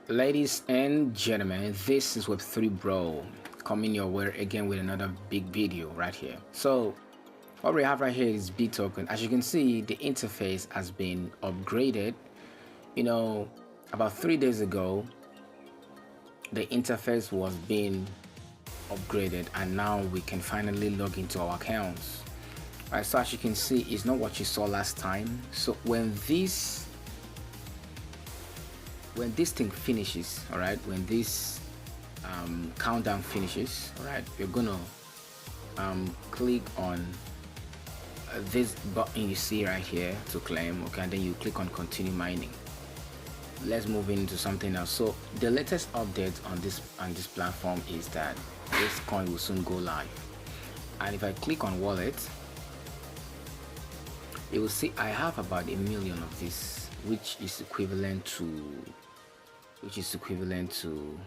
Ladies and gentlemen, this is Web3 Bro coming your way again with another big video right here. So what we have right here is Bittoken. As you can see, the interface has been upgraded. About 3 days ago, the interface was being upgraded and now we can finally log into our accounts. Alright, so as you can see, it's not what you saw last time. So when this thing finishes, all right, when this countdown finishes, all right, you're gonna click on this button you see right here to claim, okay, and then you click on continue mining. Let's move into something else. So the latest update on this platform is that this coin will soon go live, and if I click on wallet, you will see I have about 1 million of this, which is equivalent to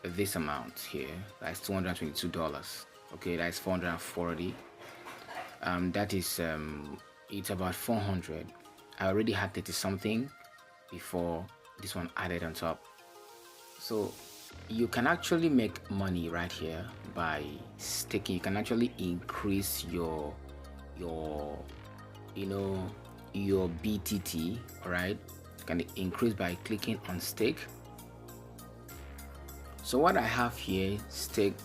this amount here. That's $222. Okay, that's 440. That is it's about 400. I already had 30 something before this one added on top. So you can actually make money right here by staking. You can actually increase your BTT. All right, you can increase by clicking on stake. So what I have here, stake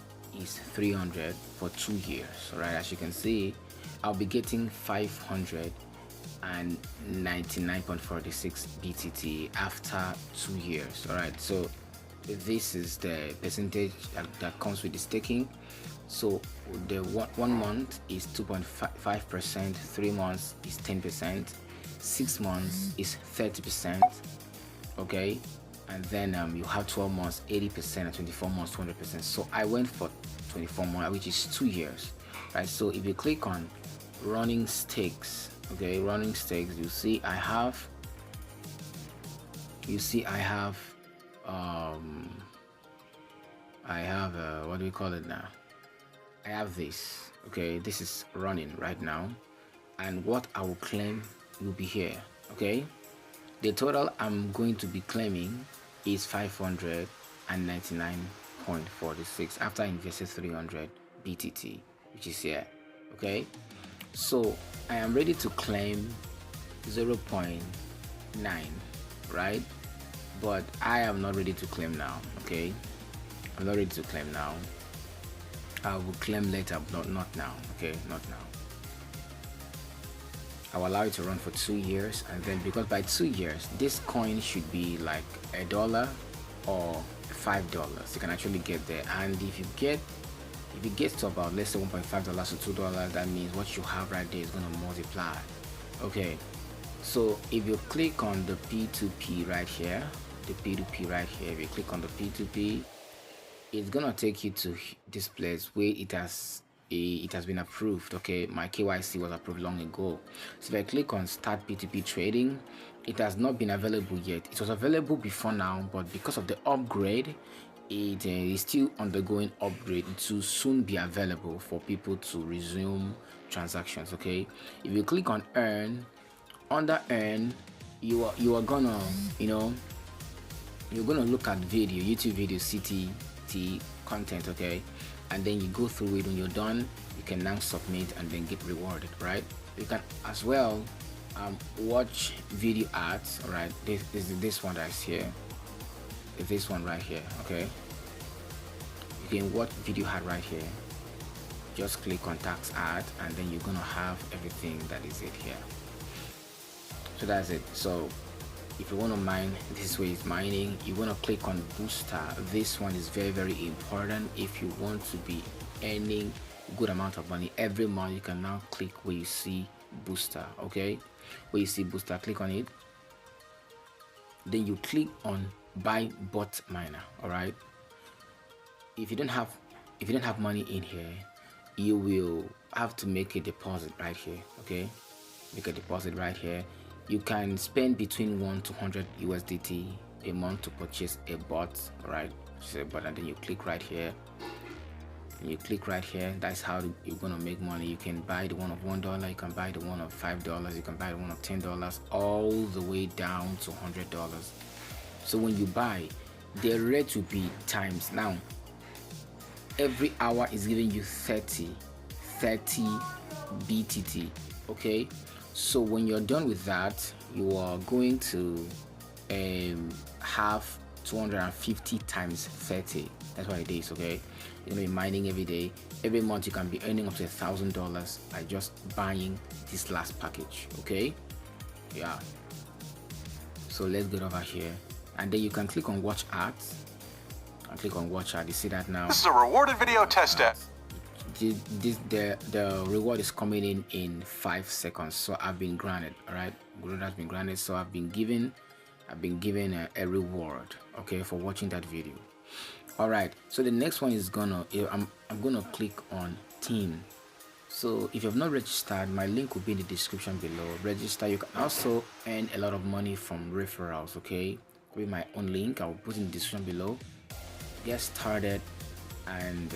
is 300 for 2 years. All right, as you can see, I'll be getting 599.46 BTT after 2 years. All right, so this is the percentage that comes with the staking. So the 1 month is 2.5%, 3 months is 10%, 6 months is 30%. Okay, and then you have 12 months 80%, and 24 months 200%. So I went for 24 months, which is 2 years, right? So if you click on running stakes, okay, running stakes, you see I have what do we call it now? I have this, okay, this is running right now, and what I will claim will be here. Okay, the total I'm going to be claiming is 599.46 after I invested 300 BTT, which is here. Okay, so I am ready to claim 0.9, right? But I am not ready to claim now. Okay, I'm not ready to claim now. I will claim later, but not now. Okay, not now. I'll allow it to run for 2 years, and then because by 2 years this coin should be like $1 or $5, you can actually get there. And if you get to about, let's say, $1.5 to $2, that means what you have right there is going to multiply. Okay, so if you click on the P2P right here, if you click on the P2P, it's gonna take you to this place where it has been approved. Okay, my KYC was approved long ago. So if I click on start P2P trading, it has not been available yet. It was available before now, but because of the upgrade, it is still undergoing upgrade. It will soon be available for people to resume transactions. Okay, if you click on earn, under earn, you are gonna you're gonna look at YouTube video, CT content. Okay, and then you go through it. When you're done, you can now submit and then get rewarded, right? You can as well watch video ads. All right, this one that's here, this one right here. Okay, you can watch video ad right here. Just click on tax ad, and then you're gonna have everything that is it here. So that's it. So if you want to mine, this way is mining. You want to click on booster. This one is very, very important if you want to be earning a good amount of money every month. You can now click where you see booster. Okay, where you see booster, click on it, then you click on buy bot miner. All right, if you don't have money in here, you will have to make a deposit right here. Okay, make a deposit right here. You can spend between 1 to 100 USDT a month to purchase a bot, right? So, and then you click right here. That's how you're gonna make money. You can buy the one of $1, you can buy the one of $5, you can buy the one of $10, all the way down to $100. So when you buy, the rate will be times. Now every hour is giving you 30 BTT. Okay, so when you're done with that, you are going to have 250 times 30. That's what it is. Okay, you're gonna be mining every day. Every month you can be earning up to $1,000 by just buying this last package. Okay, yeah. So let's get over here, and then you can click on watch ads and click on watch ad. You see that now? This is a rewarded video test ad. The reward is coming in 5 seconds. So I've been granted. All right, reward has been granted. So I've been given a reward, okay, for watching that video. All right, so the next one is I'm gonna click on team. So if you have not registered, my link will be in the description below. Register. You can also earn a lot of money from referrals. Okay, with my own link, I will put in the description below. Get started, and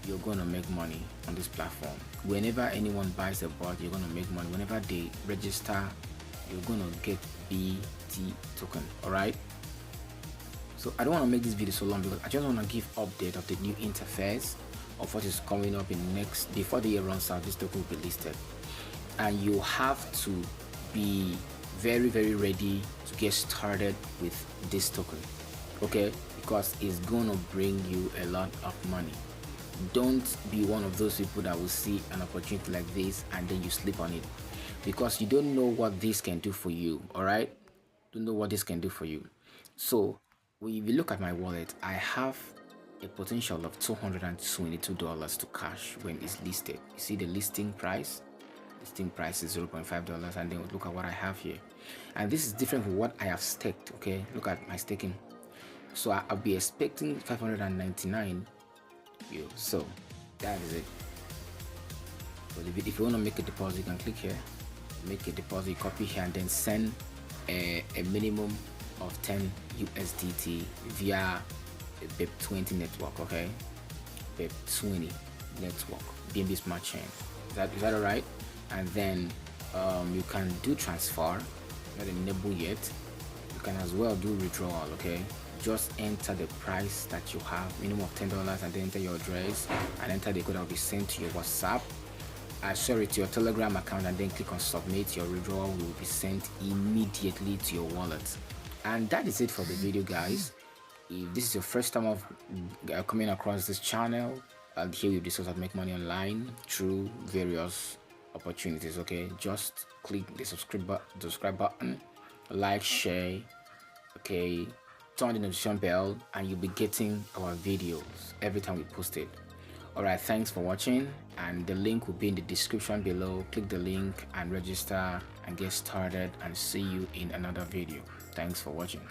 you're gonna make money on this platform. Whenever anyone buys a bot, you're gonna make money. Whenever they register, you're gonna get BT token. All right, so I don't want to make this video so long because I just want to give update of the new interface of what is coming up in next. Before the year runs out, this token will be listed, and you have to be very ready to get started with this token, okay, because it's gonna bring you a lot of money. Don't be one of those people that will see an opportunity like this and then you sleep on it, because you don't know what this can do for you. All right, don't know what this can do for you. So if you look at my wallet, I have a potential of $222 to cash when it's listed. You see the listing price is $0.5, and then look at what I have here, and this is different from what I have staked. Okay, look at my staking. So I'll be expecting 599. So that is it. So if you want to make a deposit, you can click here, make a deposit, copy here, and then send a minimum of 10 USDT via a BIP20 network. Okay, BIP20 network, BNB Smart Chain. Is that all right? And then you can do transfer, not enabled yet. You can as well do withdrawal. Okay, just enter the price that you have, minimum of $10, and then enter your address and enter the code that will be sent to your WhatsApp, to your Telegram account, and then click on submit. Your withdrawal will be sent immediately to your wallet. And that is it for the video, guys. If this is your first time of coming across this channel, and here we discuss how to make money online through various opportunities, okay, just click the subscribe button, like, share, okay, turn the notification bell, and you'll be getting our videos every time we post it. All right, thanks for watching, and the link will be in the description below. Click the link and register and get started, and see you in another video. Thanks for watching.